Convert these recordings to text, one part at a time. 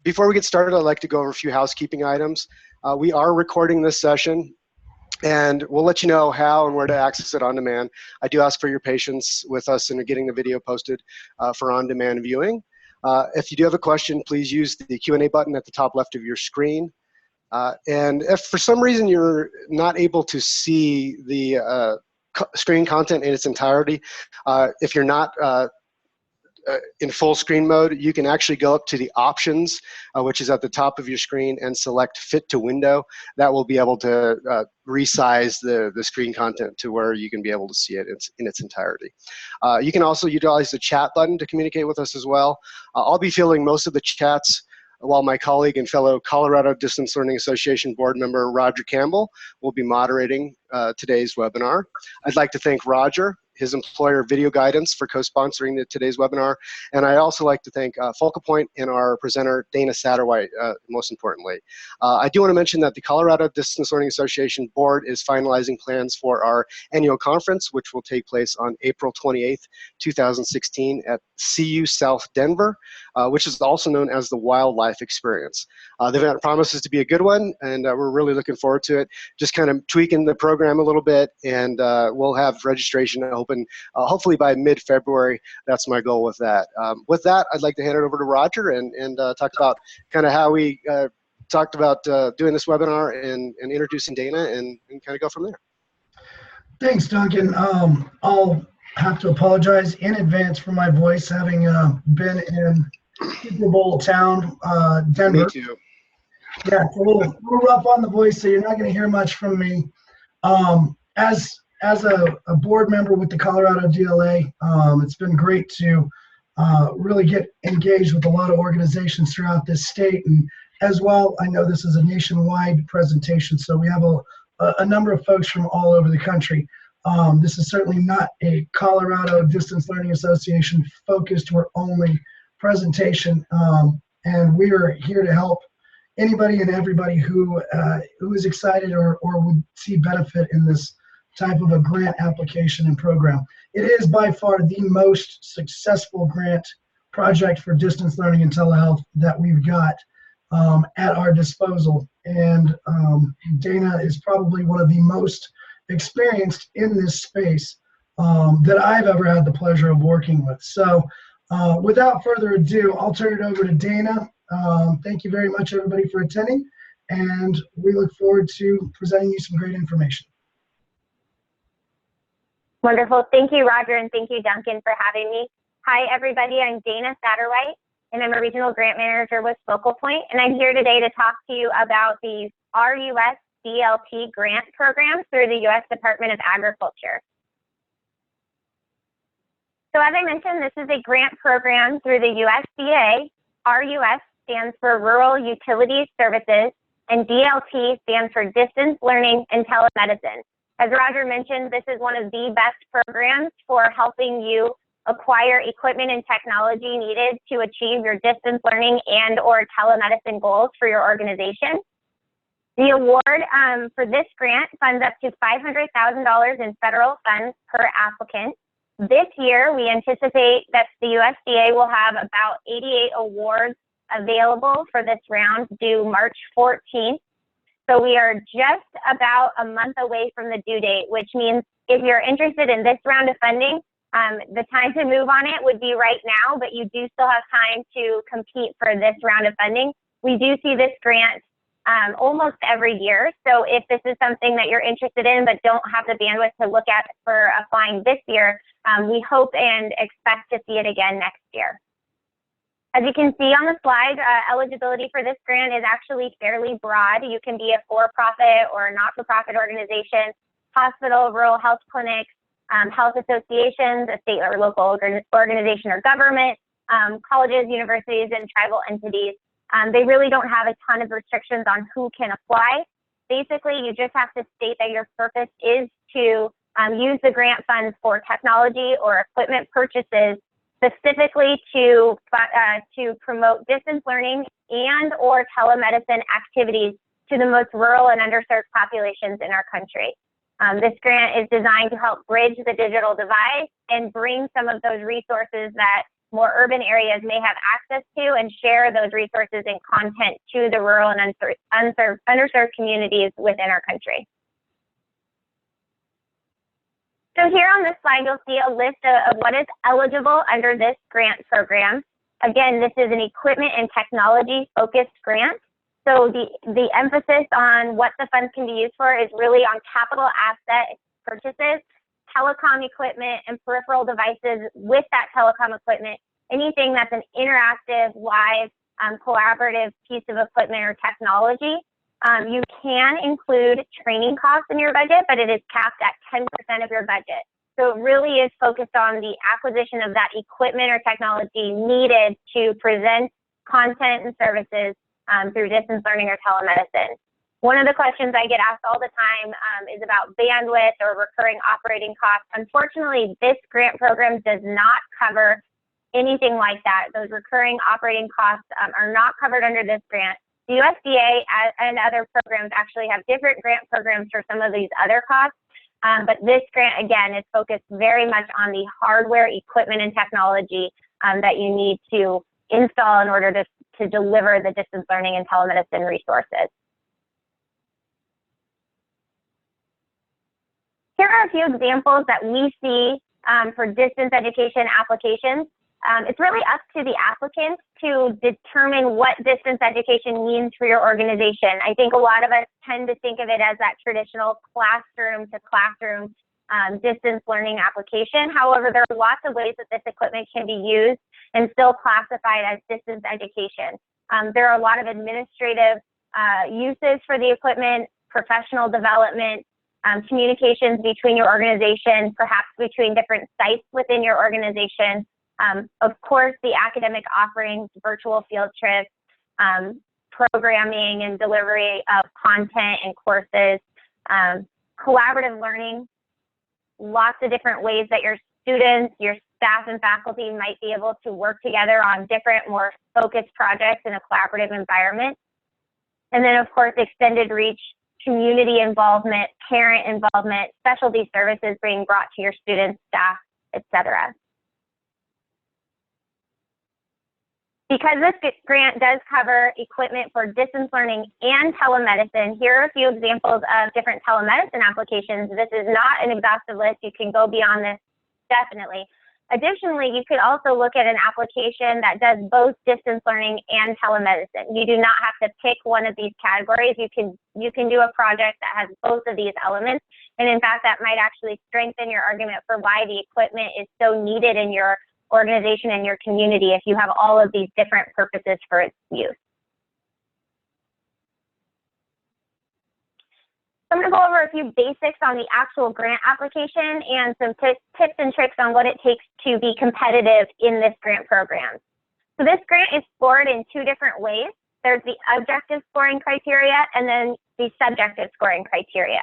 Before we get started, I'd like to go over a few housekeeping items. We are recording this session, and we'll let you know how and where to access it on demand. I do ask for your patience with us in getting the video posted for on-demand viewing. If you do have a question, please use the Q&A button at the top left of your screen. And if for some reason you're not able to see the screen content in its entirety, if you're not in full screen mode, you can actually go up to the options, which is at the top of your screen, and select Fit to Window. That will be able to resize the screen content to where you can be able to see it in its entirety. You can also utilize the chat button to communicate with us as well. I'll be fielding most of the chats, while my colleague and fellow Colorado Distance Learning Association board member Roger Campbell will be moderating today's webinar. I'd like to thank Roger, his employer Video Guidance, for co-sponsoring today's webinar. And I also like to thank Focal Point and our presenter, Dana Satterwhite, most importantly. I do want to mention that the Colorado Distance Learning Association board is finalizing plans for our annual conference, which will take place on April 28th, 2016 at CU South Denver, which is also known as the Wildlife Experience. The event promises to be a good one, and we're really looking forward to it. Just kind of tweaking the program a little bit, and we'll have registration open hopefully by mid-February. That's my goal with that. With that, I'd like to hand it over to Roger and talk about kind of how we talked about doing this webinar and introducing Dana and kind of go from there. Thanks, Duncan. I'll have to apologize in advance for my voice, having been in Super Bowl town, Denver. Me too. Yeah, it's a little rough on the voice, so you're not going to hear much from me. As a board member with the Colorado DLA, it's been great to really get engaged with a lot of organizations throughout this state, and as well, I know this is a nationwide presentation, so we have a number of folks from all over the country. This is certainly not a Colorado Distance Learning Association focused or only presentation, and we are here to help anybody and everybody who is excited or would see benefit in this type of a grant application and program. It is by far the most successful grant project for distance learning and telehealth that we've got at our disposal, and Dana is probably one of the most experienced in this space that I've ever had the pleasure of working with. So without further ado, I'll turn it over to Dana. Thank you very much, everybody, for attending, and we look forward to presenting you some great information. Wonderful. Thank you, Roger, and thank you, Duncan, for having me. Hi, everybody. I'm Dana Satterwhite, and I'm a regional grant manager with Focal Point, and I'm here today to talk to you about the RUS-DLT grant program through the U.S. Department of Agriculture. So as I mentioned, this is a grant program through the USDA. RUS stands for Rural Utilities Services, and DLT stands for Distance Learning and Telemedicine. As Roger mentioned, this is one of the best programs for helping you acquire equipment and technology needed to achieve your distance learning and or telemedicine goals for your organization. The award for this grant funds up to $500,000 in federal funds per applicant. This year, we anticipate that the USDA will have about 88 awards available for this round due March 14th. So we are just about a month away from the due date, which means if you're interested in this round of funding, the time to move on it would be right now, but you do still have time to compete for this round of funding. We do see this grant almost every year. So if this is something that you're interested in but don't have the bandwidth to look at for applying this year, we hope and expect to see it again next year. As you can see on the slide, eligibility for this grant is actually fairly broad. You can be a for-profit or not-for-profit organization, hospital, rural health clinics, health associations, a state or local organization or government, colleges, universities, and tribal entities. They really don't have a ton of restrictions on who can apply. Basically, you just have to state that your purpose is to use the grant funds for technology or equipment purchases specifically to promote distance learning and or telemedicine activities to the most rural and underserved populations in our country. This grant is designed to help bridge the digital divide and bring some of those resources that more urban areas may have access to, and share those resources and content to the rural and underserved communities within our country. So here on this slide, you'll see a list of what is eligible under this grant program. Again, this is an equipment and technology focused grant. So the emphasis on what the funds can be used for is really on capital asset purchases, telecom equipment, and peripheral devices with that telecom equipment, anything that's an interactive, live, collaborative piece of equipment or technology. You can include training costs in your budget, but it is capped at 10% of your budget. So it really is focused on the acquisition of that equipment or technology needed to present content and services through distance learning or telemedicine. One of the questions I get asked all the time is about bandwidth or recurring operating costs. Unfortunately, this grant program does not cover anything like that. Those recurring operating costs are not covered under this grant. The USDA and other programs actually have different grant programs for some of these other costs, but this grant, again, is focused very much on the hardware, equipment, and technology that you need to install in order to deliver the distance learning and telemedicine resources. Here are a few examples that we see for distance education applications. It's really up to the applicants to determine what distance education means for your organization. I think a lot of us tend to think of it as that traditional classroom to classroom distance learning application. However, there are lots of ways that this equipment can be used and still classified as distance education. There are a lot of administrative uses for the equipment, professional development, communications between your organization, perhaps between different sites within your organization. Of course, the academic offerings, virtual field trips, programming and delivery of content and courses, collaborative learning, lots of different ways that your students, your staff and faculty might be able to work together on different, more focused projects in a collaborative environment. And then, of course, extended reach, community involvement, parent involvement, specialty services being brought to your students, staff, etc. Because this grant does cover equipment for distance learning and telemedicine, here are a few examples of different telemedicine applications. This is not an exhaustive list. You can go beyond this, definitely. Additionally, you could also look at an application that does both distance learning and telemedicine. You do not have to pick one of these categories. You can do a project that has both of these elements. And in fact, that might actually strengthen your argument for why the equipment is so needed in your organization and your community if you have all of these different purposes for its use. I'm going to go over a few basics on the actual grant application and some tips and tricks on what it takes to be competitive in this grant program. So this grant is scored in two different ways. There's the objective scoring criteria and then the subjective scoring criteria.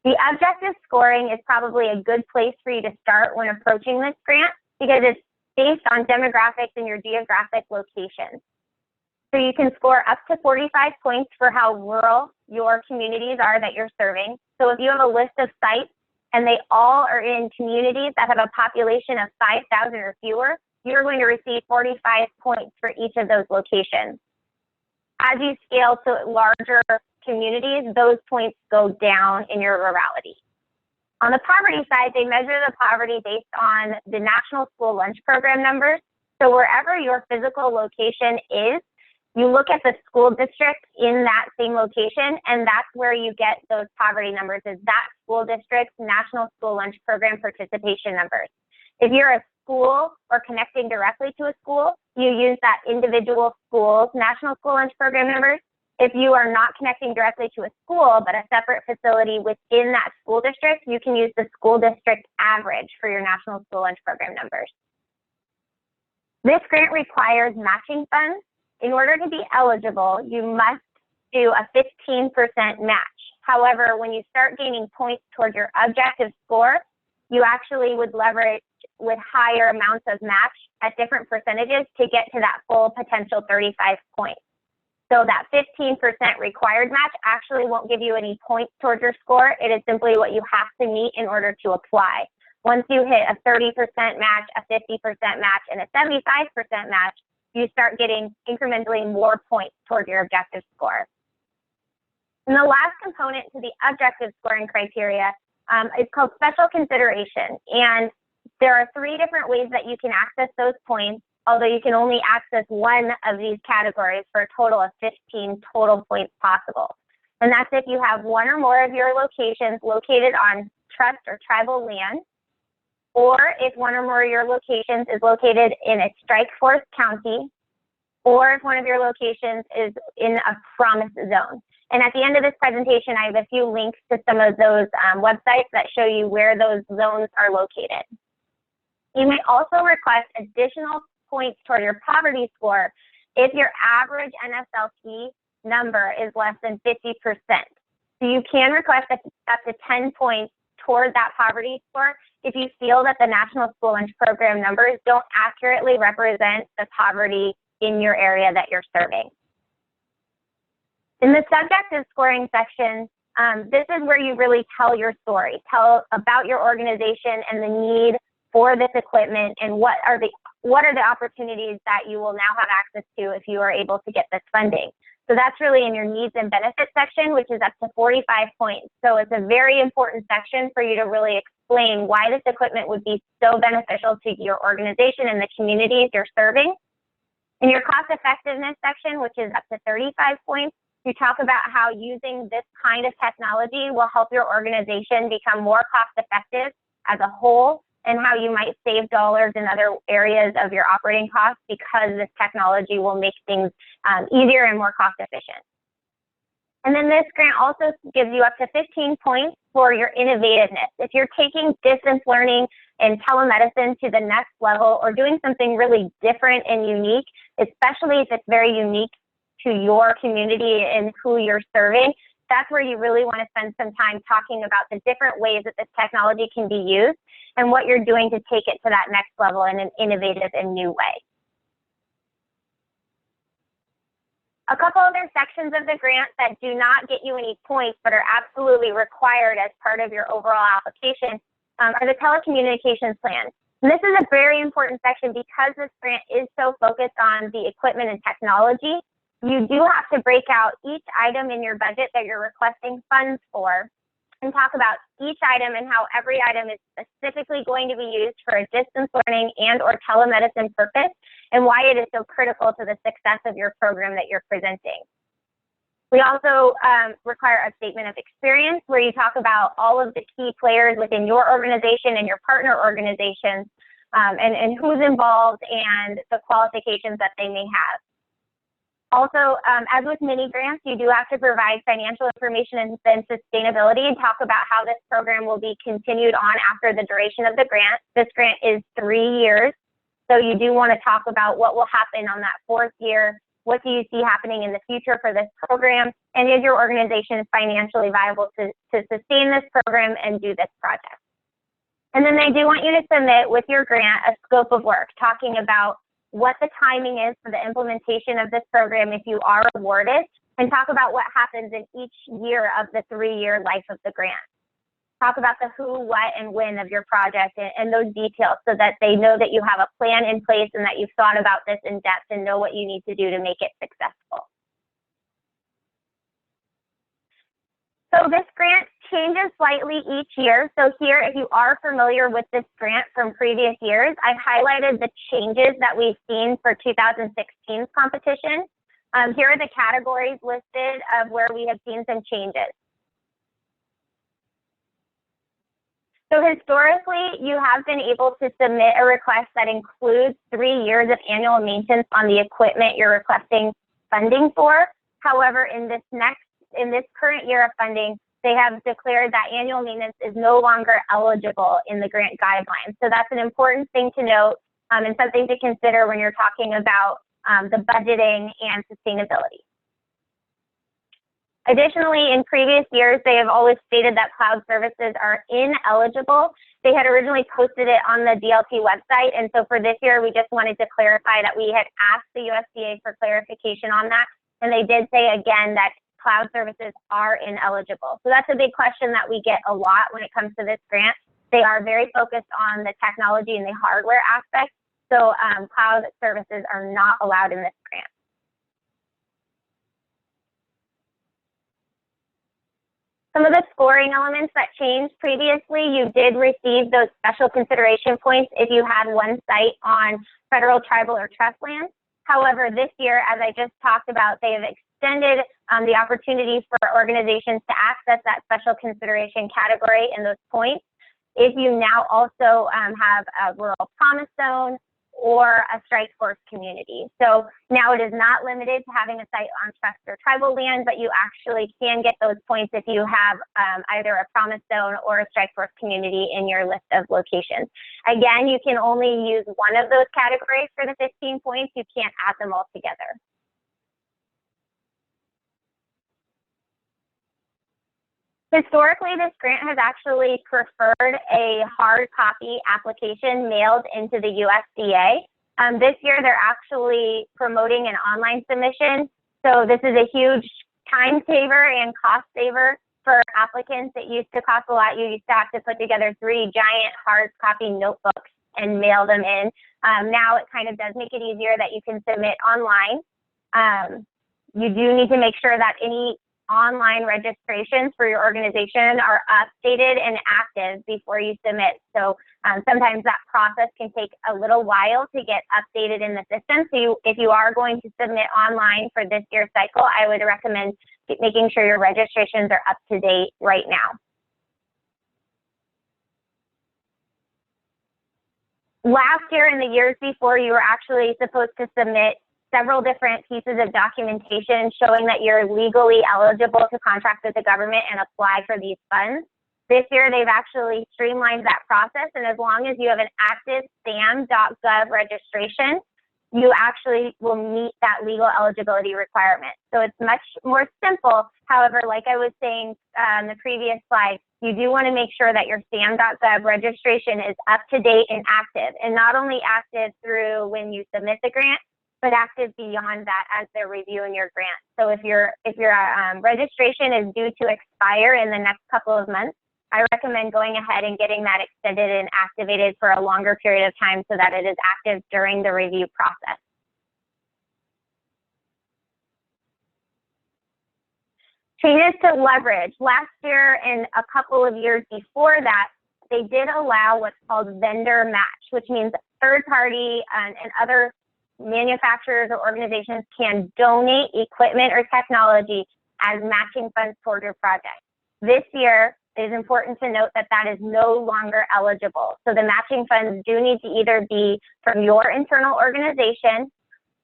The objective scoring is probably a good place for you to start when approaching this grant because it's based on demographics and your geographic location. So you can score up to 45 points for how rural your communities are that you're serving. So if you have a list of sites and they all are in communities that have a population of 5,000 or fewer, you're going to receive 45 points for each of those locations. As you scale to larger communities, those points go down in your rurality. On the poverty side, they measure the poverty based on the National School Lunch Program numbers. So wherever your physical location is, you look at the school district in that same location, and that's where you get those poverty numbers, is that school district's National School Lunch Program participation numbers. If you're a school or connecting directly to a school, you use that individual school's National School Lunch Program numbers. If you are not connecting directly to a school, but a separate facility within that school district, you can use the school district average for your National School Lunch Program numbers. This grant requires matching funds. In order to be eligible, you must do a 15% match. However, when you start gaining points towards your objective score, you actually would leverage with higher amounts of match at different percentages to get to that full potential 35 points. So that 15% required match actually won't give you any points towards your score. It is simply what you have to meet in order to apply. Once you hit a 30% match, a 50% match, and a 75% match, you start getting incrementally more points toward your objective score. And the last component to the objective scoring criteria is called special consideration. And there are 3 different ways that you can access those points, although you can only access one of these categories for a total of 15 total points possible. And that's if you have one or more of your locations located on trust or tribal land, or if one or more of your locations is located in a strike force county, or if one of your locations is in a promise zone. And at the end of this presentation, I have a few links to some of those websites that show you where those zones are located. You may also request additional points toward your poverty score if your average NSLP number is less than 50%. So you can request up to 10 points toward that poverty score if you feel that the National School Lunch Program numbers don't accurately represent the poverty in your area that you're serving. In the subjective scoring section, this is where you really tell your story, tell about your organization and the need for this equipment, and what are the opportunities that you will now have access to if you are able to get this funding. So that's really in your needs and benefits section, which is up to 45 points. So it's a very important section for you to really explain why this equipment would be so beneficial to your organization and the communities you're serving. In your cost effectiveness section, which is up to 35 points, you talk about how using this kind of technology will help your organization become more cost effective as a whole, and how you might save dollars in other areas of your operating costs because this technology will make things easier and more cost efficient. And then this grant also gives you up to 15 points for your innovativeness. If you're taking distance learning and telemedicine to the next level, or doing something really different and unique, especially if it's very unique to your community and who you're serving, that's where you really want to spend some time talking about the different ways that this technology can be used and what you're doing to take it to that next level in an innovative and new way. A couple other sections of the grant that do not get you any points but are absolutely required as part of your overall application are the Telecommunications Plan. And this is a very important section because this grant is so focused on the equipment and technology. You do have to break out each item in your budget that you're requesting funds for and talk about each item and how every item is specifically going to be used for a distance learning and or telemedicine purpose, and why it is so critical to the success of your program that you're presenting. We also require a statement of experience where you talk about all of the key players within your organization and your partner organizations, and who's involved and the qualifications that they may have. Also, as with many grants, you do have to provide financial information and then sustainability, and talk about how this program will be continued on after the duration of the grant. This grant is 3 years, so you do want to talk about what will happen on that 4th year. What do you see happening in the future for this program? And is your organization financially viable to sustain this program and do this project? And then they do want you to submit with your grant a scope of work, talking about what the timing is for the implementation of this program if you are awarded, and talk about what happens in each year of the 3-year life of the grant. Talk about the who, what, and when of your project and those details so that they know that you have a plan in place and that you've thought about this in depth and know what you need to do to make it successful. So this grant changes slightly each year. So here, if you are familiar with this grant from previous years, I've highlighted the changes that we've seen for 2016's competition. Here are the categories listed of where we have seen some changes. So historically, you have been able to submit a request that includes 3 years of annual maintenance on the equipment you're requesting funding for. However, in this current year of funding, they have declared that annual maintenance is no longer eligible in the grant guidelines. So that's an important thing to note, and something to consider when you're talking about the budgeting and sustainability. Additionally, in previous years, they have always stated that cloud services are ineligible. They had originally posted it on the DLT website, and so for this year, we just wanted to clarify that we had asked the USDA for clarification on that, and they did say again that cloud services are ineligible. So that's a big question that we get a lot when it comes to this grant. They are very focused on the technology and the hardware aspect, so cloud services are not allowed in this grant. Some of the scoring elements that changed previously, you did receive those special consideration points if you had one site on federal, tribal, or trust land. However, this year, as I just talked about, they have extended the opportunity for organizations to access that special consideration category and those points if you now also have a rural promise zone or a strike force community. So now it is not limited to having a site on trust or tribal land, but you actually can get those points if you have either a promise zone or a strike force community in your list of locations. Again, you can only use one of those categories for the 15 points. You can't add them all together. Historically, this grant has actually preferred a hard copy application mailed into the USDA. This year, they're actually promoting an online submission. So this is a huge time saver and cost saver for applicants. It used to cost a lot. You used to have to put together 3 giant hard copy notebooks and mail them in. Now it kind of does make it easier that you can submit online. You do need to make sure that any online registrations for your organization are updated and active before you submit. So sometimes that process can take a little while to get updated in the system. So if you are going to submit online for this year's cycle, I would recommend making sure your registrations are up to date right now. Last year and the years before, you were actually supposed to submit several different pieces of documentation showing that you're legally eligible to contract with the government and apply for these funds. This year, they've actually streamlined that process, and as long as you have an active SAM.gov registration, you actually will meet that legal eligibility requirement. So it's much more simple. However, like I was saying on the previous slide, you do want to make sure that your SAM.gov registration is up to date and active, and not only active through when you submit the grant, but active beyond that as they're reviewing your grant. So if your registration is due to expire in the next couple of months, I recommend going ahead and getting that extended and activated for a longer period of time so that it is active during the review process. Changes to leverage. Last year and a couple of years before that, they did allow what's called vendor match, which means third party and other manufacturers or organizations can donate equipment or technology as matching funds toward your project. This year, it is important to note that that is no longer eligible. So the matching funds do need to either be from your internal organization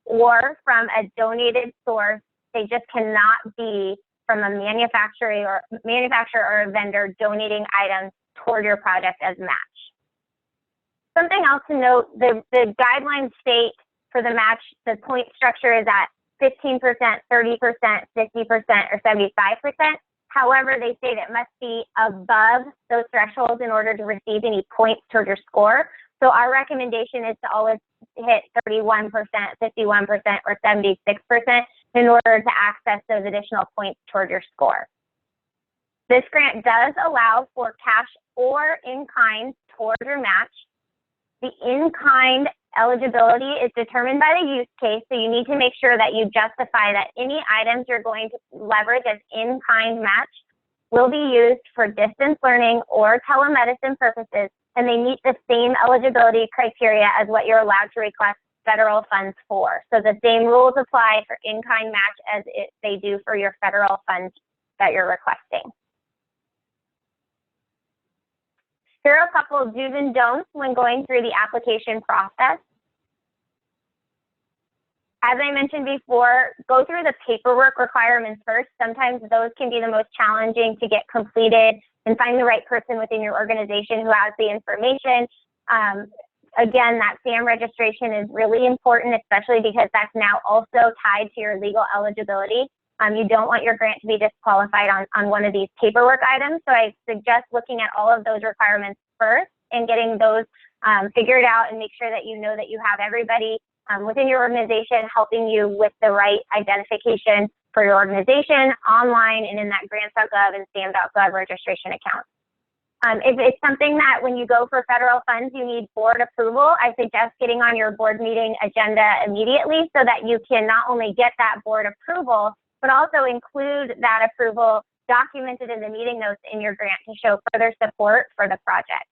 or from a donated source. They just cannot be from a manufacturer or a vendor donating items toward your project as match. Something else to note, the guidelines state for the match, the point structure is at 15%, 30%, 50%, or 75%. However, they say that it must be above those thresholds in order to receive any points toward your score. So our recommendation is to always hit 31%, 51%, or 76% in order to access those additional points toward your score. This grant does allow for cash or in-kind toward your match. The in-kind eligibility is determined by the use case, so you need to make sure that you justify that any items you're going to leverage as in-kind match will be used for distance learning or telemedicine purposes, and they meet the same eligibility criteria as what you're allowed to request federal funds for. So the same rules apply for in-kind match as they do for your federal funds that you're requesting. Here are a couple of do's and don'ts when going through the application process. As I mentioned before, go through the paperwork requirements first. Sometimes those can be the most challenging to get completed, and find the right person within your organization who has the information. Again, that SAM registration is really important, especially because that's now also tied to your legal eligibility. You don't want your grant to be disqualified on one of these paperwork items. So I suggest looking at all of those requirements first and getting those figured out, and make sure that you know that you have everybody within your organization helping you with the right identification for your organization online and in that grants.gov and SAM.gov registration account. If it's something that when you go for federal funds, you need board approval, I suggest getting on your board meeting agenda immediately so that you can not only get that board approval, but also include that approval documented in the meeting notes in your grant to show further support for the project.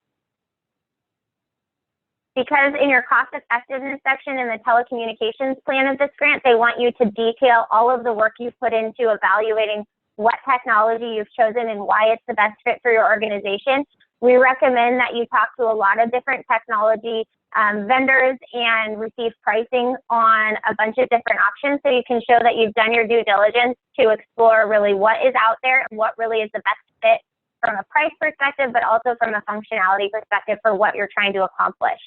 Because in your cost effectiveness section in the telecommunications plan of this grant, they want you to detail all of the work you've put into evaluating what technology you've chosen and why it's the best fit for your organization. We recommend that you talk to a lot of different technology vendors and receive pricing on a bunch of different options so you can show that you've done your due diligence to explore really what is out there and what really is the best fit from a price perspective, but also from a functionality perspective for what you're trying to accomplish.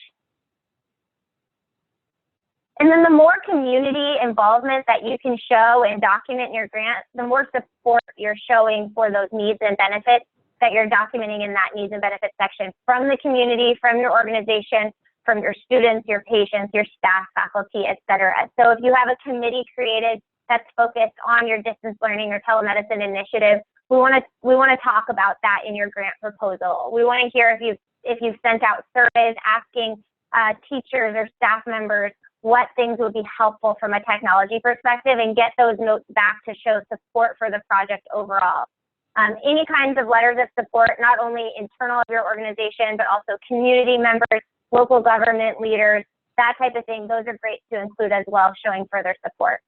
And then the more community involvement that you can show and document in your grant, the more support you're showing for those needs and benefits that you're documenting in that needs and benefits section from the community, from your organization, from your students, your patients, your staff, faculty, et cetera. So if you have a committee created that's focused on your distance learning or telemedicine initiative, we want to talk about that in your grant proposal. We want to hear if you've sent out surveys asking teachers or staff members what things would be helpful from a technology perspective and get those notes back to show support for the project overall. Any kinds of letters of support, not only internal of your organization, but also community members, local government leaders, that type of thing, those are great to include as well, showing further support.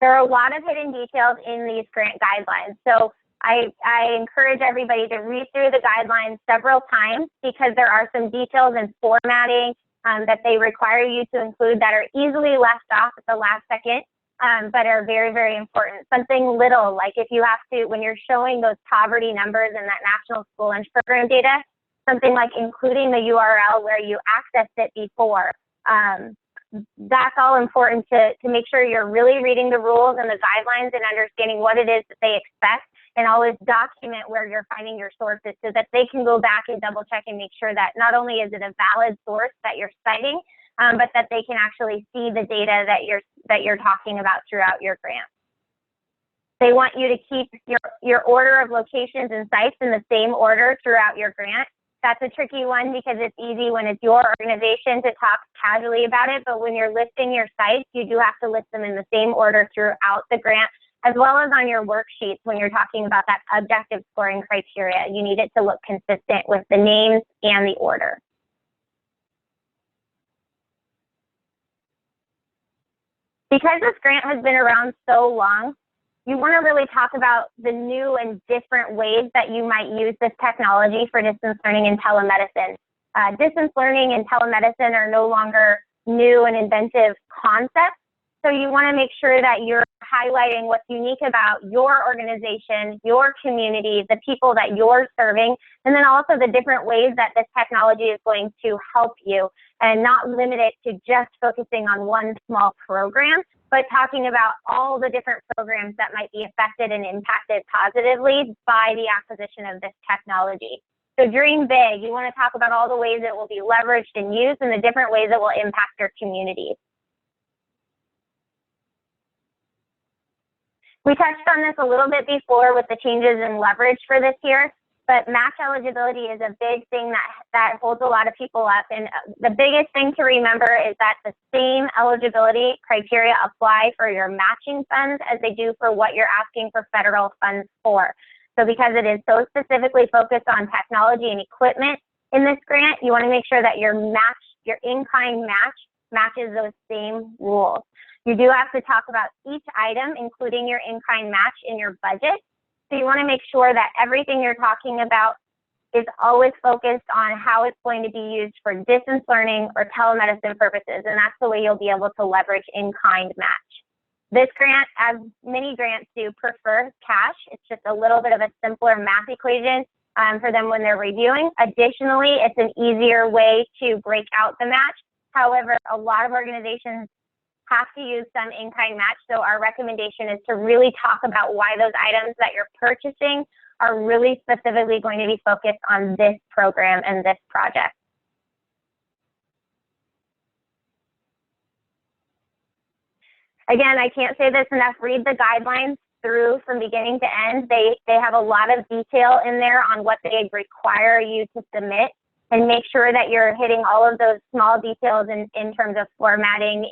There are a lot of hidden details in these grant guidelines. So I encourage everybody to read through the guidelines several times because there are some details and formatting that they require you to include that are easily left off at the last second, but are very, very important. Something little, like if you have to, when you're showing those poverty numbers and that National School Lunch Program data, something like including the URL where you accessed it before. That's all important to make sure you're really reading the rules and the guidelines and understanding what it is that they expect, and always document where you're finding your sources so that they can go back and double check and make sure that not only is it a valid source that you're citing, but that they can actually see the data that you're talking about throughout your grant. They want you to keep your order of locations and sites in the same order throughout your grant. That's a tricky one because it's easy when it's your organization to talk casually about it, but when you're listing your sites, you do have to list them in the same order throughout the grant, as well as on your worksheets when you're talking about that objective scoring criteria. You need it to look consistent with the names and the order. Because this grant has been around so long, you want to really talk about the new and different ways that you might use this technology for distance learning and telemedicine. Distance learning and telemedicine are no longer new and inventive concepts. So you want to make sure that you're highlighting what's unique about your organization, your community, the people that you're serving, and then also the different ways that this technology is going to help you, and not limit it to just focusing on one small program, but talking about all the different programs that might be affected and impacted positively by the acquisition of this technology. So dream big. You want to talk about all the ways it will be leveraged and used and the different ways it will impact your community. We touched on this a little bit before with the changes in leverage for this year, but match eligibility is a big thing that holds a lot of people up. And the biggest thing to remember is that the same eligibility criteria apply for your matching funds as they do for what you're asking for federal funds for. So because it is so specifically focused on technology and equipment in this grant, you want to make sure that your in-kind match matches those same rules. You do have to talk about each item, including your in-kind match, in your budget. So you want to make sure that everything you're talking about is always focused on how it's going to be used for distance learning or telemedicine purposes. And that's the way you'll be able to leverage in-kind match. This grant, as many grants do, prefer cash. It's just a little bit of a simpler math equation for them when they're reviewing. Additionally, it's an easier way to break out the match. However, a lot of organizations have to use some in-kind match. So our recommendation is to really talk about why those items that you're purchasing are really specifically going to be focused on this program and this project. Again, I can't say this enough, read the guidelines. through from beginning to end. They have a lot of detail in there on what they require you to submit, and make sure that you're hitting all of those small details in terms of formatting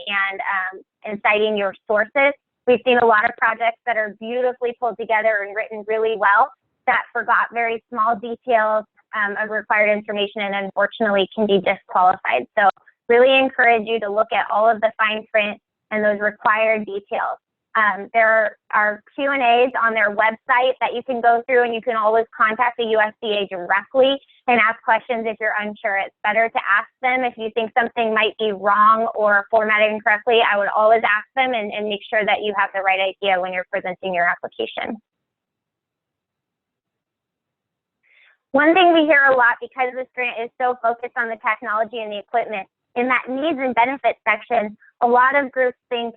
and citing your sources. We've seen a lot of projects that are beautifully pulled together and written really well that forgot very small details of required information and unfortunately can be disqualified. So really encourage you to look at all of the fine print and those required details. There are Q&As on their website that you can go through, and you can always contact the USDA directly and ask questions if you're unsure. It's better to ask them if you think something might be wrong or formatted incorrectly. I would always ask them and make sure that you have the right idea when you're presenting your application. One thing we hear a lot, because this grant is so focused on the technology and the equipment, in that needs and benefits section, a lot of groups think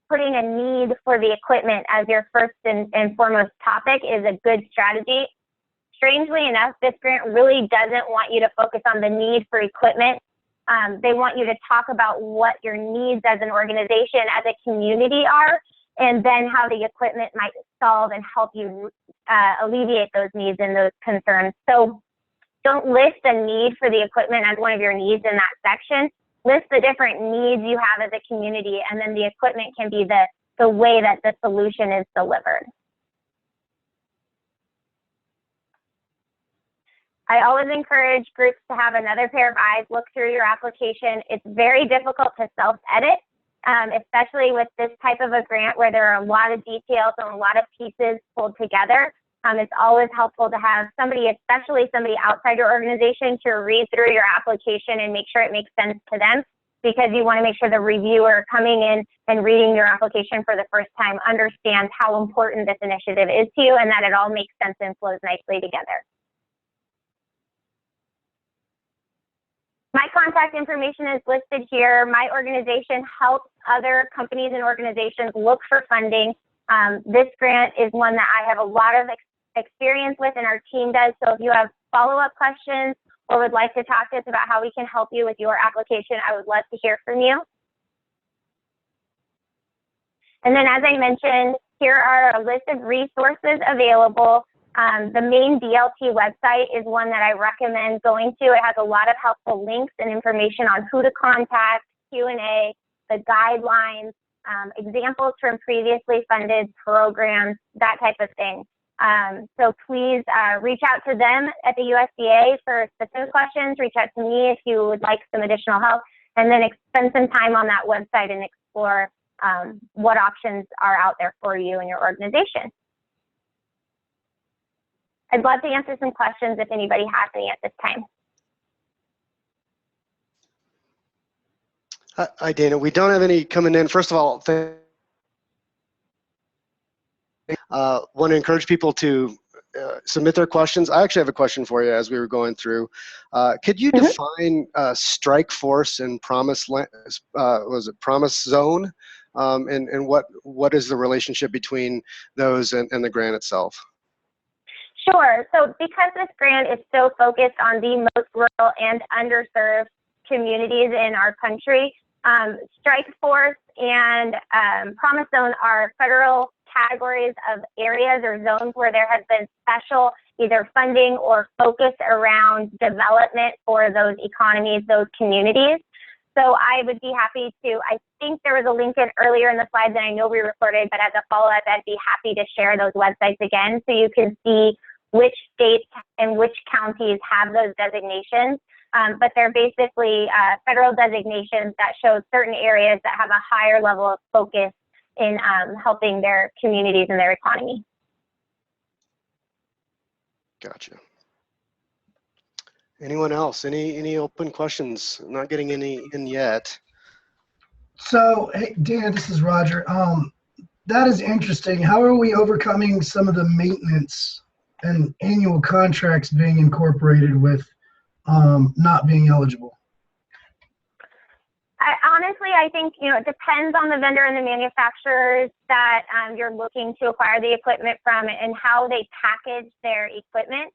putting a need for the equipment as your first and foremost topic is a good strategy. Strangely enough, this grant really doesn't want you to focus on the need for equipment. They want you to talk about what your needs as an organization, as a community are, and then how the equipment might solve and help you alleviate those needs and those concerns. So don't list a need for the equipment as one of your needs in that section. List the different needs you have as a community, and then the equipment can be the way that the solution is delivered. I always encourage groups to have another pair of eyes look through your application. It's very difficult to self-edit, especially with this type of a grant where there are a lot of details and a lot of pieces pulled together. It's always helpful to have somebody, especially somebody outside your organization, to read through your application and make sure it makes sense to them, because you want to make sure the reviewer coming in and reading your application for the first time understands how important this initiative is to you and that it all makes sense and flows nicely together. My contact information is listed here. My organization helps other companies and organizations look for funding. This grant is one that I have a lot of experience with, and our team does. So if you have follow-up questions or would like to talk to us about how we can help you with your application, I would love to hear from you. And then, as I mentioned, here are a list of resources available. The main DLT website is one that I recommend going to. It has a lot of helpful links and information on who to contact, Q&A, the guidelines, examples from previously funded programs, that type of thing. So please reach out to them at the USDA for specific questions. Reach out to me if you would like some additional help, and then spend some time on that website and explore what options are out there for you and your organization. I'd love to answer some questions if anybody has any at this time. Hi, Dana. We don't have any coming in. First of all, want to encourage people to submit their questions. I actually have a question for you as we were going through. Could you define strike force and promise, was it promise zone? And what is the relationship between those and the grant itself? Sure. So because this grant is so focused on the most rural and underserved communities in our country, strike force and promise zone are federal categories of areas or zones where there has been special either funding or focus around development for those economies, those communities. So I would be happy to, I think there was a link in earlier in the slides that I know we recorded, but as a follow-up, I'd be happy to share those websites again so you can see which states and which counties have those designations. But they're basically federal designations that show certain areas that have a higher level of focus in helping their communities and their economy. Gotcha. Anyone else? Any open questions? I'm not getting any in yet. So, hey, Dan, this is Roger. That is interesting. How are we overcoming some of the maintenance and annual contracts being incorporated with not being eligible? Honestly, I think, it depends on the vendor and the manufacturers that you're looking to acquire the equipment from and how they package their equipment.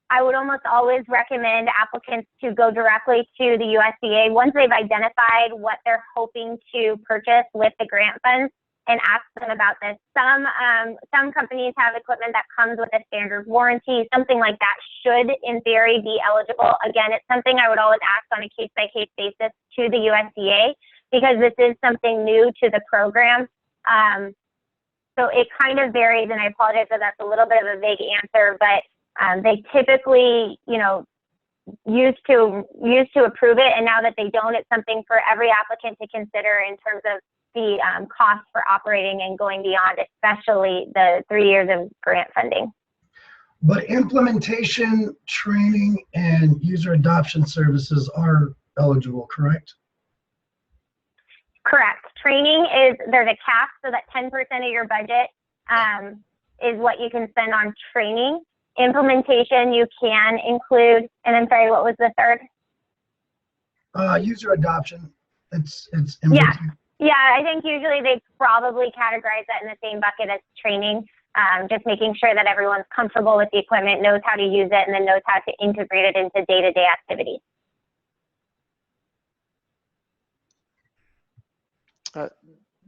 I would almost always recommend applicants to go directly to the USDA once they've identified what they're hoping to purchase with the grant funds. and ask them about this. Some companies have equipment that comes with a standard warranty. Something like that should, in theory, be eligible. Again, it's something I would always ask on a case-by-case basis to the USDA, because this is something new to the program. So it kind of varies, and I apologize if that's a little bit of a vague answer, but they typically, used to approve it, and now that they don't, it's something for every applicant to consider in terms of the cost for operating and going beyond, especially the 3 years of grant funding. But implementation, training, and user adoption services are eligible, correct? Correct. Training there's a cap, so that 10% of your budget is what you can spend on training. Implementation, you can include, and I'm sorry, what was the third? User adoption. It's yeah. Yeah, I think usually they probably categorize that in the same bucket as training, just making sure that everyone's comfortable with the equipment, knows how to use it, and then knows how to integrate it into day-to-day activities.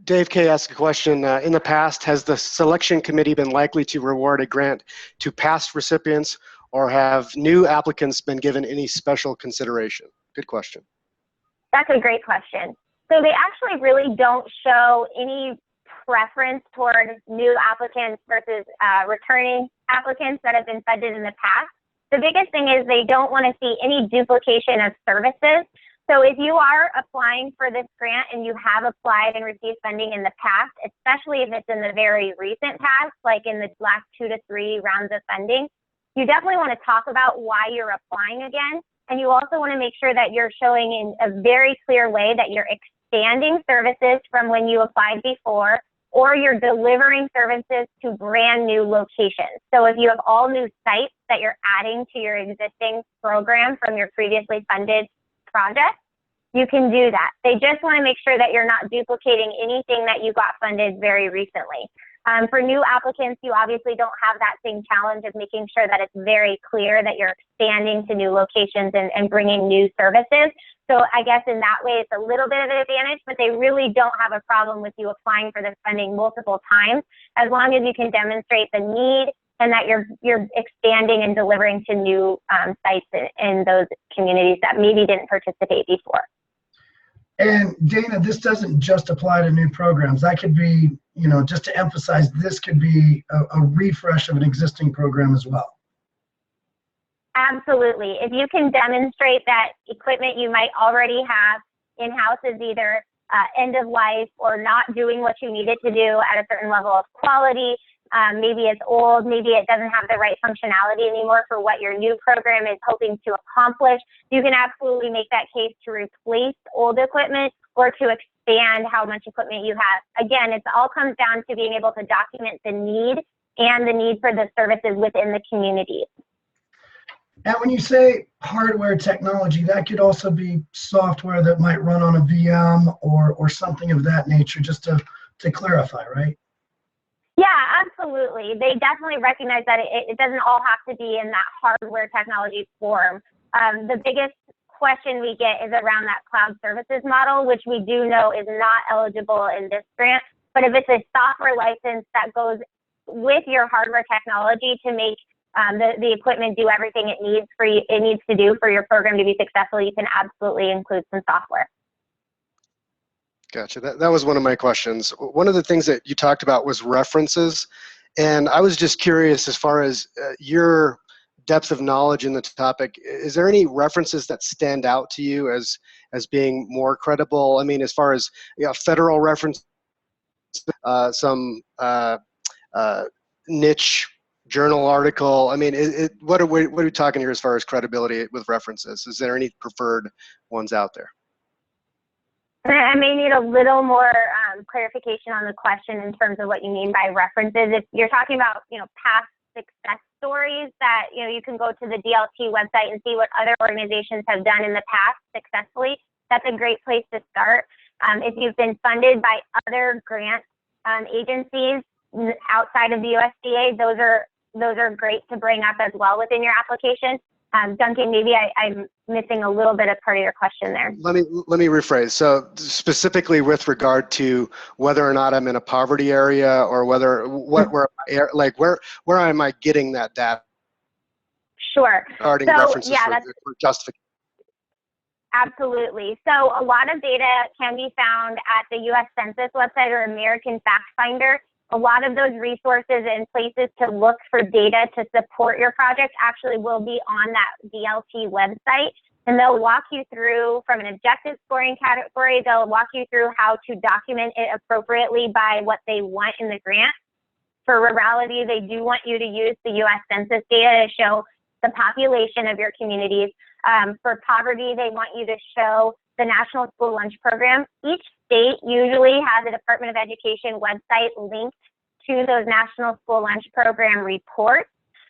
Dave K. asked a question. In the past, has the selection committee been likely to reward a grant to past recipients, or have new applicants been given any special consideration? Good question. That's a great question. So they actually really don't show any preference toward new applicants versus returning applicants that have been funded in the past. The biggest thing is they don't want to see any duplication of services. So if you are applying for this grant and you have applied and received funding in the past, especially if it's in the very recent past, like in the last 2 to 3 rounds of funding, you definitely want to talk about why you're applying again. And you also want to make sure that you're showing in a very clear way that you're expanding services from when you applied before, or you're delivering services to brand new locations. So if you have all new sites that you're adding to your existing program from your previously funded project, you can do that. They just want to make sure that you're not duplicating anything that you got funded very recently. For new applicants, you obviously don't have that same challenge of making sure that it's very clear that you're expanding to new locations and bringing new services. So I guess in that way, it's a little bit of an advantage, but they really don't have a problem with you applying for this funding multiple times, as long as you can demonstrate the need and that you're expanding and delivering to new sites in those communities that maybe didn't participate before. And Dana, this doesn't just apply to new programs. That could be, just to emphasize, this could be a refresh of an existing program as well. Absolutely. If you can demonstrate that equipment you might already have in-house is either end of life or not doing what you need it to do at a certain level of quality, maybe it's old, maybe it doesn't have the right functionality anymore for what your new program is hoping to accomplish, you can absolutely make that case to replace old equipment or to expand how much equipment you have. Again, it all comes down to being able to document the need and the need for the services within the community. And when you say hardware technology, that could also be software that might run on a VM or something of that nature, just to clarify, right? Yeah, absolutely. They definitely recognize that it doesn't all have to be in that hardware technology form. The biggest question we get is around that cloud services model, which we do know is not eligible in this grant. But if it's a software license that goes with your hardware technology to make the equipment do everything it needs to do for your program to be successful, you can absolutely include some software. Gotcha. That was one of my questions. One of the things that you talked about was references, and I was just curious, as far as your depth of knowledge in the topic, is there any references that stand out to you as being more credible? I mean, as far as federal reference, some niche journal article. I mean, what are we talking here as far as credibility with references? Is there any preferred ones out there? I may need a little more clarification on the question in terms of what you mean by references. If you're talking about, past success stories that, you can go to the DLT website and see what other organizations have done in the past successfully, that's a great place to start. If you've been funded by other grant agencies outside of the USDA, those are great to bring up as well within your application. Duncan, maybe I'm missing a little bit of part of your question there. Let me rephrase. So specifically with regard to whether or not I'm in a poverty area, or where am I getting that data? Sure. Regarding So references yeah, for justification. absolutely. So a lot of data can be found at the U.S. Census website or American Fact Finder. A lot of those resources and places to look for data to support your project actually will be on that DLT website. And they'll walk you through, from an objective scoring category, they'll walk you through how to document it appropriately by what they want in the grant. For rurality, they do want you to use the U.S. Census data to show the population of your communities. For poverty, they want you to show the National School Lunch Program. Each state usually has a Department of Education website linked to those National School Lunch Program reports.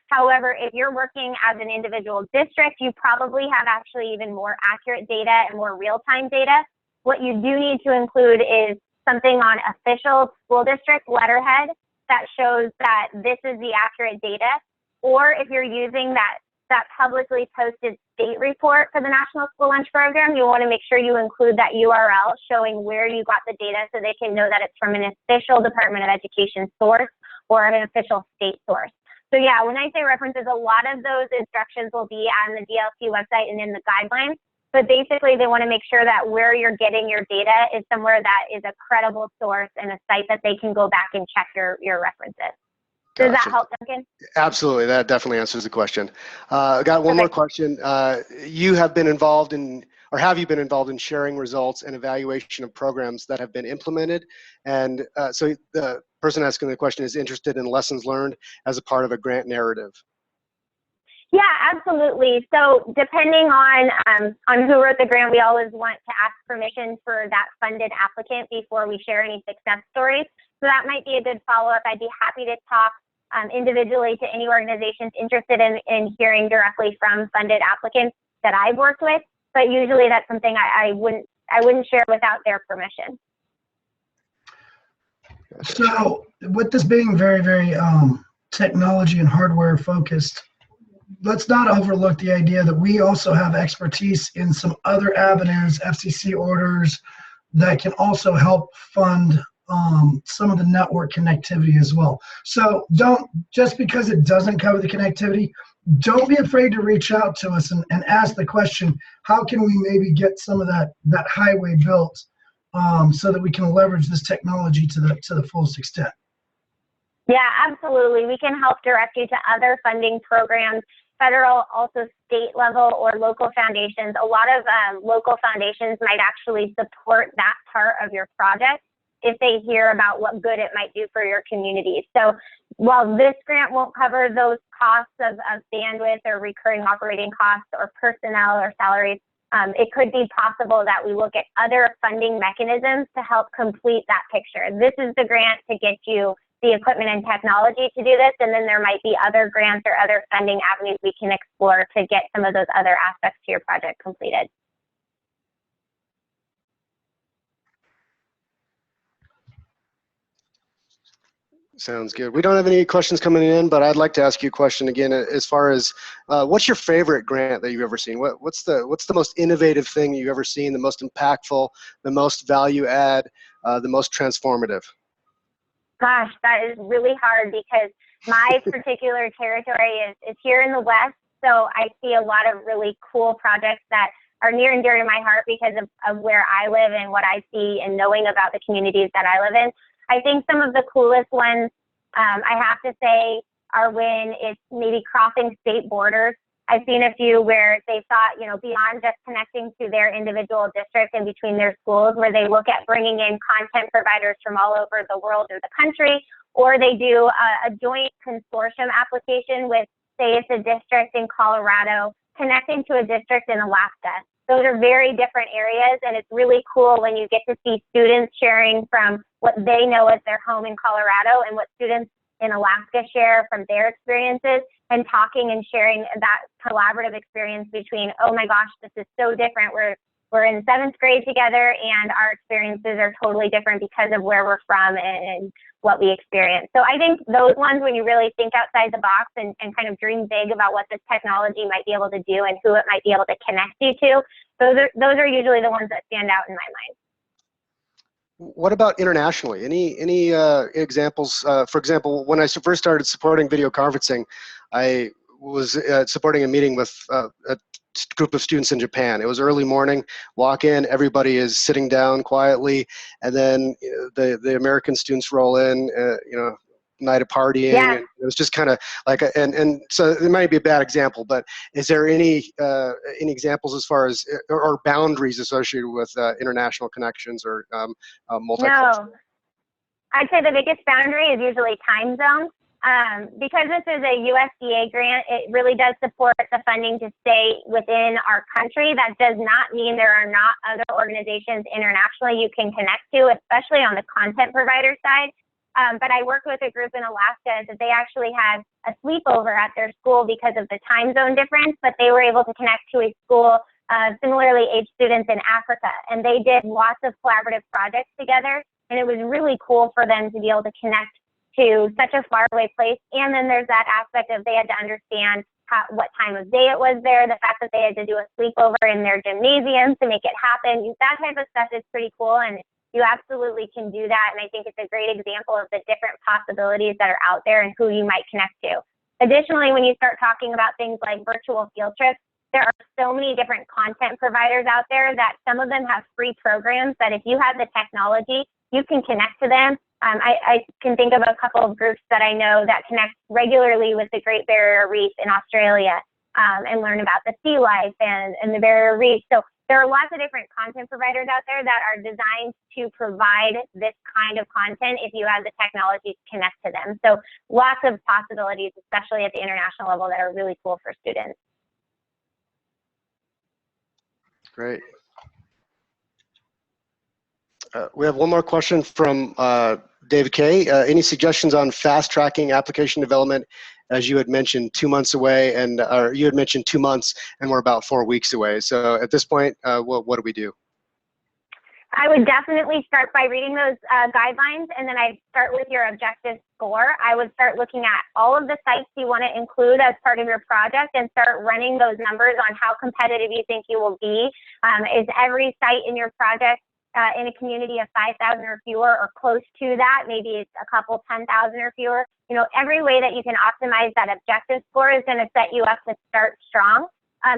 However, if you're working as an individual district, you probably have actually even more accurate data and more real-time data. What you do need to include is something on official school district letterhead that shows that this is the accurate data. Or if you're using that publicly posted state report for the National School Lunch Program, you want to make sure you include that URL showing where you got the data so they can know that it's from an official Department of Education source or an official state source. So yeah, when I say references, a lot of those instructions will be on the DLT website and in the guidelines. But basically, they want to make sure that where you're getting your data is somewhere that is a credible source and a site that they can go back and check your references. Does that help, Duncan? Absolutely, that definitely answers the question. I got one more question. You have been involved in, or have you been involved in sharing results and evaluation of programs that have been implemented? And so the person asking the question is interested in lessons learned as a part of a grant narrative. Yeah, absolutely. So depending on who wrote the grant, we always want to ask permission for that funded applicant before we share any success stories. So that might be a good follow-up. I'd be happy to talk individually to any organizations interested in hearing directly from funded applicants that I've worked with, but usually that's something I wouldn't share without their permission. So with this being very, very technology and hardware focused, let's not overlook the idea that we also have expertise in some other avenues, FCC orders, that can also help fund some of the network connectivity as well. So just because it doesn't cover the connectivity, don't be afraid to reach out to us and ask the question, how can we maybe get some of that highway built so that we can leverage this technology to the fullest extent? Yeah, absolutely. We can help direct you to other funding programs, federal, also state level or local foundations. A lot of local foundations might actually support that part of your project if they hear about what good it might do for your community. So while this grant won't cover those costs of bandwidth or recurring operating costs or personnel or salaries, it could be possible that we look at other funding mechanisms to help complete that picture. This is the grant to get you the equipment and technology to do this, and then there might be other grants or other funding avenues we can explore to get some of those other aspects to your project completed. Sounds good. We don't have any questions coming in, but I'd like to ask you a question again as far as what's your favorite grant that you've ever seen? What's the most innovative thing you've ever seen, the most impactful, the most value add, the most transformative? Gosh, that is really hard because my particular territory is here in the West, so I see a lot of really cool projects that are near and dear to my heart because of where I live and what I see and knowing about the communities that I live in. I think some of the coolest ones, I have to say, are when it's maybe crossing state borders. I've seen a few where they thought, beyond just connecting to their individual district and between their schools, where they look at bringing in content providers from all over the world or the country, or they do a joint consortium application with, say, it's a district in Colorado connecting to a district in Alaska. Those are very different areas, and it's really cool when you get to see students sharing from what they know as their home in Colorado and what students in Alaska share from their experiences, and talking and sharing that collaborative experience between, oh my gosh, this is so different. We're we're in 7th grade together, and our experiences are totally different because of where we're from and what we experience. So I think those ones, when you really think outside the box and kind of dream big about what this technology might be able to do and who it might be able to connect you to, those are usually the ones that stand out in my mind. What about internationally? Any examples? For example, when I first started supporting video conferencing, I was supporting a meeting with a group of students in Japan. It was early morning, walk in, everybody is sitting down quietly, and then the American students roll in, night of partying. Yeah. And it was just kind of like, and so it might be a bad example, but is there any examples as far as, or boundaries associated with international connections or multicultural? No, I'd say the biggest boundary is usually time zone. Because this is a USDA grant, it really does support the funding to stay within our country. That does not mean there are not other organizations internationally you can connect to, especially on the content provider side. But I worked with a group in Alaska that they actually had a sleepover at their school because of the time zone difference, but they were able to connect to a school similarly aged students in Africa. And they did lots of collaborative projects together, and it was really cool for them to be able to connect to such a faraway place. And then there's that aspect of they had to understand what time of day it was there, the fact that they had to do a sleepover in their gymnasium to make it happen. That type of stuff is pretty cool, and you absolutely can do that. And I think it's a great example of the different possibilities that are out there and who you might connect to. Additionally, when you start talking about things like virtual field trips, there are so many different content providers out there that some of them have free programs that if you have the technology, you can connect to them. I can think of a couple of groups that I know that connect regularly with the Great Barrier Reef in Australia and learn about the sea life and the barrier reef. So there are lots of different content providers out there that are designed to provide this kind of content if you have the technology to connect to them. So lots of possibilities, especially at the international level, that are really cool for students. Great. We have one more question from David K. Any suggestions on fast tracking application development? As you had mentioned, 2 months away, and or you had mentioned 2 months, and we're about 4 weeks away. So at this point, what do we do? I would definitely start by reading those guidelines, and then I'd start with your objective score. I would start looking at all of the sites you want to include as part of your project and start running those numbers on how competitive you think you will be. Is every site in your project in a community of 5,000 or fewer, or close to that? Maybe it's a couple 10,000 or fewer. You know, every way that you can optimize that objective score is going to set you up to start strong.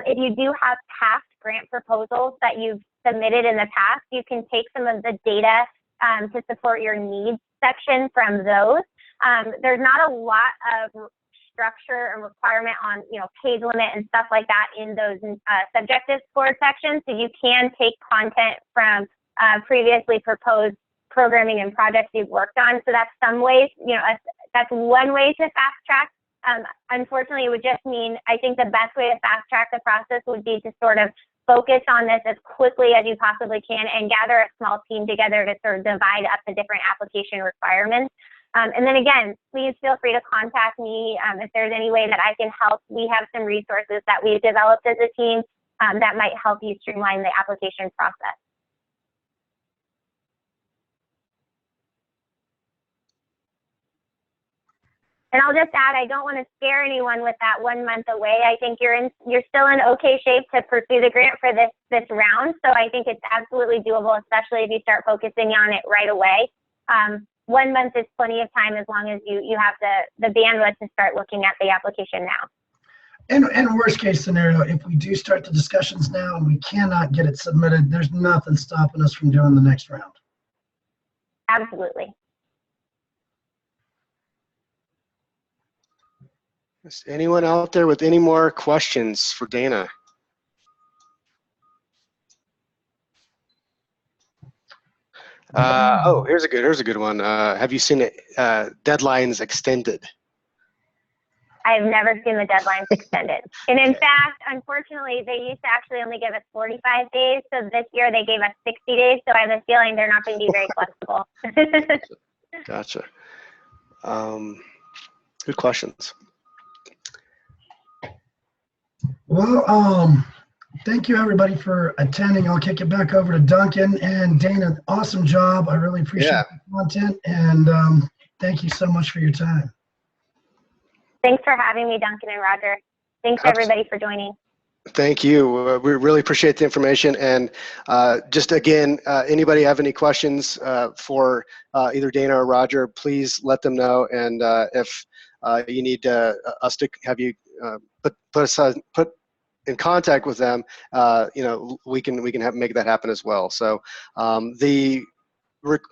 If you do have past grant proposals that you've submitted in the past, you can take some of the data to support your needs section from those. There's not a lot of structure and requirement on, page limit and stuff like that in those subjective score sections. So you can take content from previously proposed programming and projects you've worked on. So that's some ways, that's one way to fast track. Unfortunately, it would just mean, I think the best way to fast track the process would be to sort of focus on this as quickly as you possibly can and gather a small team together to sort of divide up the different application requirements. And then again, please feel free to contact me if there's any way that I can help. We have some resources that we've developed as a team that might help you streamline the application process. And I'll just add, I don't want to scare anyone with that 1 month away. I think you're still in okay shape to pursue the grant for this round. So I think it's absolutely doable, especially if you start focusing on it right away. 1 month is plenty of time as long as you have the bandwidth to start looking at the application now. And worst case scenario, if we do start the discussions now and we cannot get it submitted, there's nothing stopping us from doing the next round. Absolutely. Is anyone out there with any more questions for Dana? Oh, here's a good one. Have you seen deadlines extended? I've never seen the deadlines extended. And in fact, unfortunately, they used to actually only give us 45 days. So this year they gave us 60 days. So I have a feeling they're not going to be very flexible. Gotcha. Good questions. Well, Thank you, everybody, for attending. I'll kick it back over to Duncan and Dana. Awesome job. I really appreciate the content, and thank you so much for your time. Thanks for having me, Duncan and Roger. Thanks, everybody, for joining. Thank you. We really appreciate the information. And just again, anybody have any questions for either Dana or Roger, please let them know. And if you need us to have you put in contact with them, you know, we can make that happen as well. So the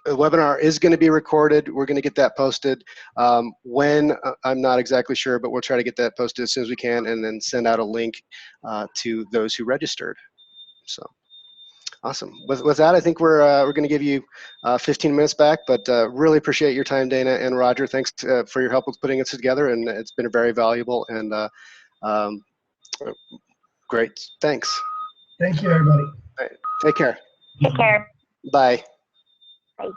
webinar is going to be recorded. We're going to get that posted. When, I'm not exactly sure, but we'll try to get that posted as soon as we can, and then send out a link to those who registered. So awesome. With that, I think we're going to give you 15 minutes back, but really appreciate your time, Dana and Roger. Thanks for your help with putting it together, and it's been very valuable and great. Thanks. Thank you, everybody. All right. Take care. Take care. Bye. Bye.